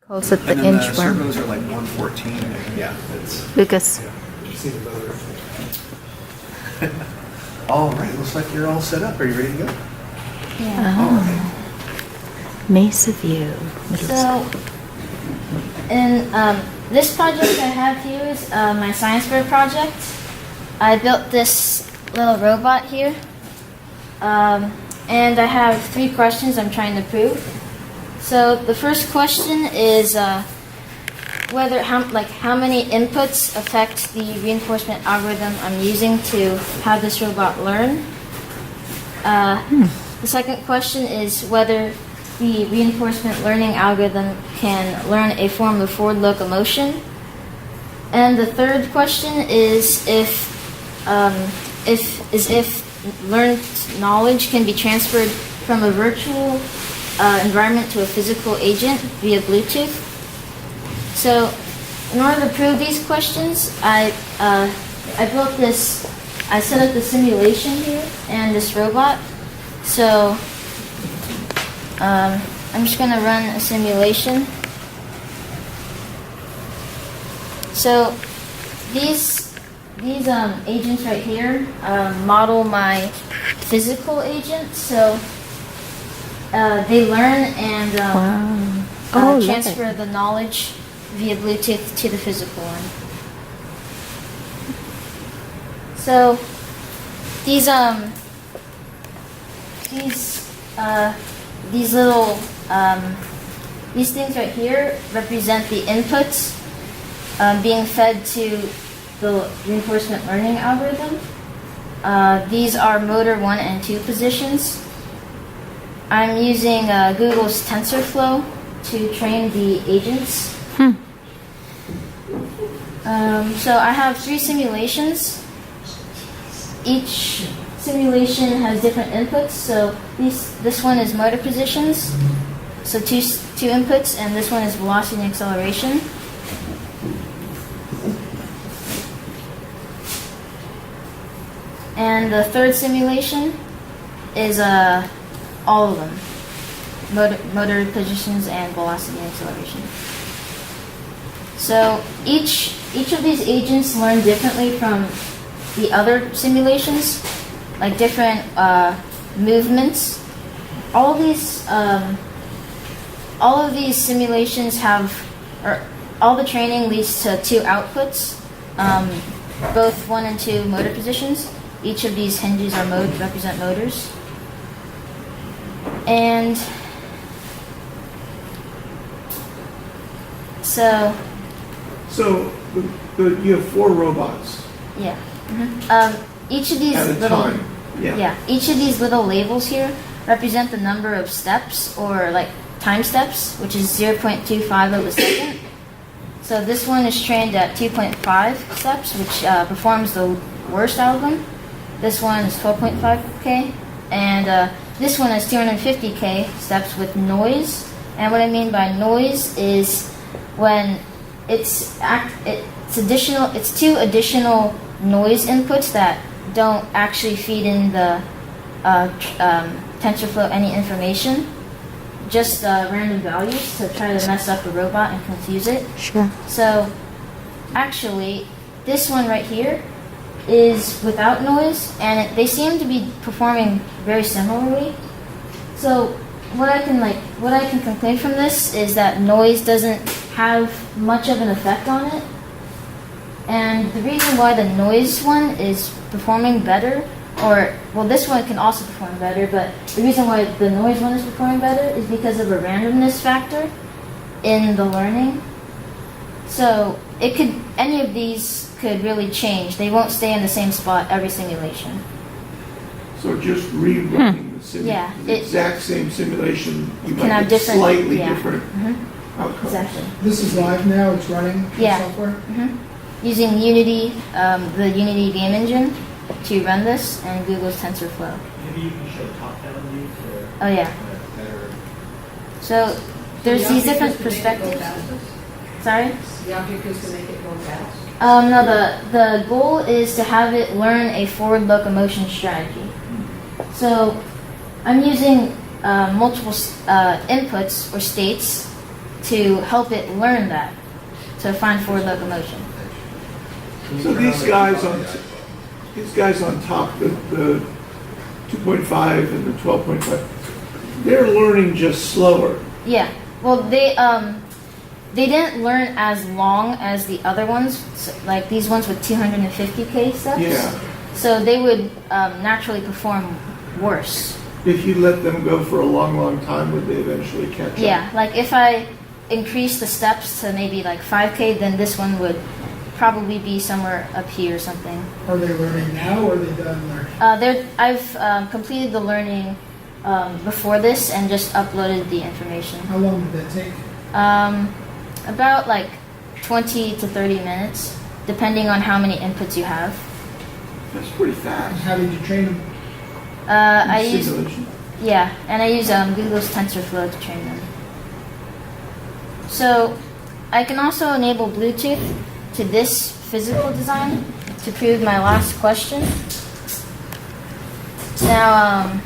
Calls it the And then the inchworm servos are like 114. Yeah, it's. because See the motor. All right, looks like you're all set up. Are you ready to go? Yeah. All right. Mesa View. Middle School. So, in this project I have here is my science fair project. I built this little robot here, and I have 3 questions I'm trying to prove. So the first question is whether how many inputs affect the reinforcement algorithm I'm using to have this robot learn. The second question is whether the reinforcement learning algorithm can learn a form of forward locomotion. And the third question is if learned knowledge can be transferred from a virtual environment to a physical agent via Bluetooth. So, in order to prove these questions, I built this. I set up the simulation here and this robot. So, I'm just going to run a simulation. So, these agents right here model my physical agents. So, they learn and transfer the knowledge via Bluetooth to the physical one. So these things right here represent the inputs being fed to the reinforcement learning algorithm. These are motor 1 and 2 positions. I'm using Google's Tensor Flow to train the agents. So I have 3 simulations. Each simulation has different inputs. So this one is motor positions, so two inputs, and this one is velocity and acceleration. And the third simulation is all of them, motor positions and velocity and acceleration. So each of these agents learn differently from the other simulations, like different movements. All of these simulations have, or all the training leads to 2 outputs, both 1 and 2 motor positions. Each of these hinges are represent motors. And so you have 4 robots. Yeah. Each of these At a little time. Yeah. Each of these little labels here represent the number of steps, or like time steps, which is 0.25 of a second. So this one is trained at 2.5 steps, which performs the worst algorithm. This one is 12.5K, and this one is 250K steps with noise. And what I mean by noise is when it's 2 additional noise inputs that don't actually feed in the TensorFlow any information, just random values to try to mess up the robot and confuse it. Sure. So actually, this one right here is without noise, and they seem to be performing very similarly. So what I can conclude from this is that noise doesn't have much of an effect on it. And the reason why the noise one is performing better, this one can also perform better, but the reason why the noise one is performing better is because of a randomness factor in the learning. So any of these could really change. They won't stay in the same spot every simulation. So just rerunning the exact same simulation, you might get slightly different outcomes. Exactly. This is live now, it's running the software? Using Unity, the Unity game engine to run this, and Google's TensorFlow. Maybe you can show top-down view to Oh yeah. better. So there's these different perspectives. Sorry? The object is to make it go fast? No, the goal is to have it learn a forward locomotion strategy. So I'm using multiple inputs or states to help it learn that, to find forward locomotion. So these guys on top, the 2.5 and the 12.5, they're learning just slower. Yeah. Well, they didn't learn as long as the other ones, so, like these ones with 250K steps. Yeah. So they would naturally perform worse. If you let them go for a long, long time, would they eventually catch up? Yeah. Like if I increase the steps to maybe like 5K, then this one would probably be somewhere up here or something. Are they learning now or are they done learning? I've completed the learning before this and just uploaded the information. How long did that take? About like 20 to 30 minutes, depending on how many inputs you have. That's pretty And fast. how did you train them? I use Simulation. and I use Google's Tensor Flow to train them. So I can also enable Bluetooth to this physical design to prove my last question. Now,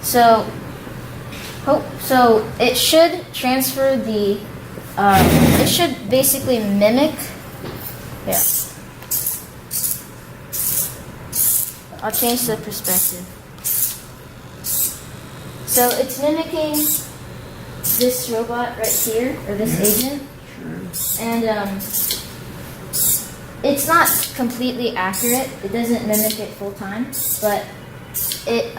so it should transfer the, it should basically mimic, yeah. I'll change the perspective. So it's mimicking this robot right here, or this agent, and it's not completely accurate. It doesn't mimic it full time, but it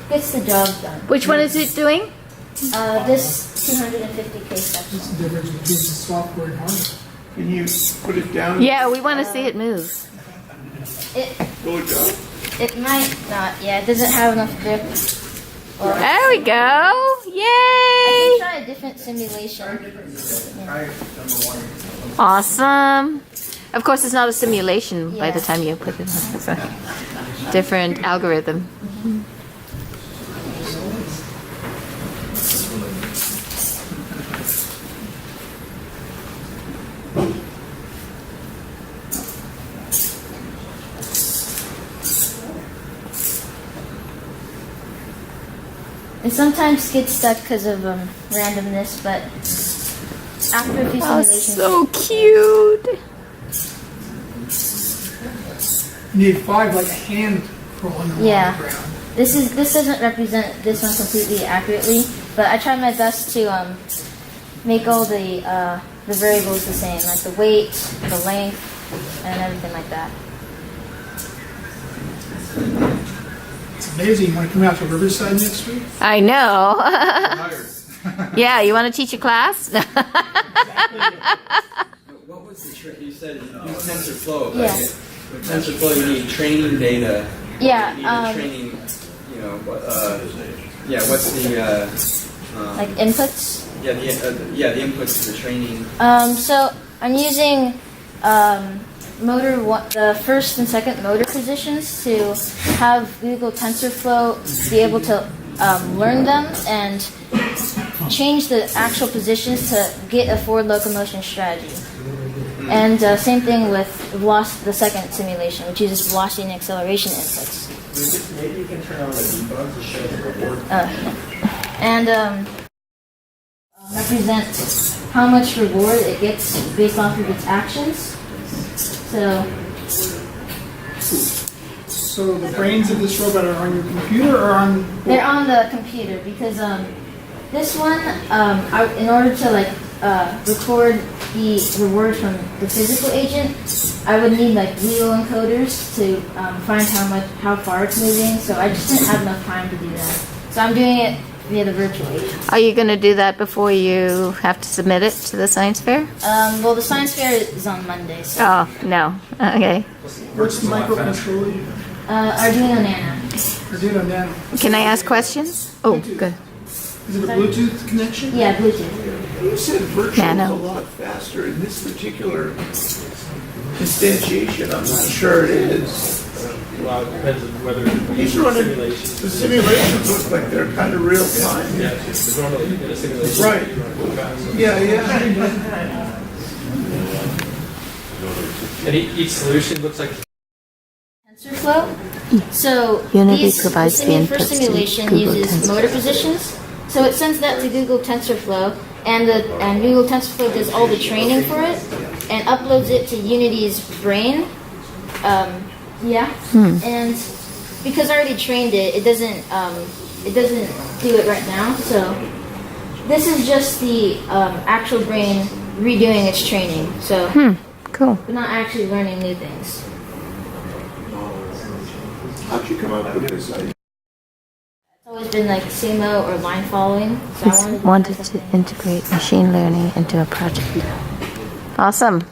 gets the job done. Which one is it doing? This 250K section. What's the difference between the software and hardware? Can you put it down? Yeah, we want to see it move. Will it go? It might not. Yeah, it doesn't have enough grip. Or There we go. I Yay! can try a different simulation. Awesome. Of course, it's not a simulation by the Yeah. time you put it on. It's a different algorithm. It sometimes gets stuck because of randomness, but after a few Oh, simulations, so cute. You need 5 like a hand crawling along Yeah. the ground. this doesn't represent this one completely accurately, but I tried my best to make all the variables the same, like the weight, the length, and everything like that. It's amazing. You want to come out to Riverside next week? I know. Yeah, you want to teach a class? What was the trick? You said use Tensor Flow. Right? Yeah. With Tensor Flow, you need training data. Yeah, You need training. You know, what's the like inputs. the inputs to the training. So I'm using the first and second motor positions to have Google Tensor Flow be able to learn them and change the actual positions to get a forward locomotion strategy. And same thing with the second simulation, which uses velocity and acceleration inputs. Maybe you can turn on the debug to show the reward. And represent how much reward it gets based off of its actions. So the brains of this robot are on your computer or on... They're on the computer because this one, in order to record the reward from the physical agent, I would need like real encoders to find how far it's moving. So I just didn't have enough time to do that. So I'm doing it via the virtual agent. Are you going to do that before you have to submit it to the science fair? Well, the science fair is on Monday. So. Oh, no. Okay. What's the microcontroller? Arduino Nano. Arduino Nano. Can I ask questions? Oh, good. Is it a Bluetooth connection? Yeah, Bluetooth. You said virtual is Nano. a lot faster in this particular instantiation. I'm not sure it is. Well, it depends on whether He's running, the simulations look like they're kind of real time. Yes, normally in a simulation. Right. you run real fast. Yeah. And each solution looks like Tensor Flow. So Unity these, provides the first inputs to simulation Google uses Tensor motor positions. So it sends that to Google Tensor Flow, and Google Tensor Flow does all the training for it, and uploads it to Unity's brain. And because I already trained it, it doesn't do it right now. So this is just the actual brain redoing its training. So Cool. we're not actually learning new things. How'd you come up with this idea? It's always been like SEMO or line following. So He's wanted to integrate machine learning into a project. Awesome.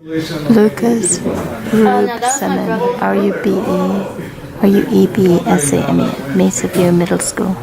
Lucas Rubesman, R-U-B-E-S-A-M-E, Maysville Middle School.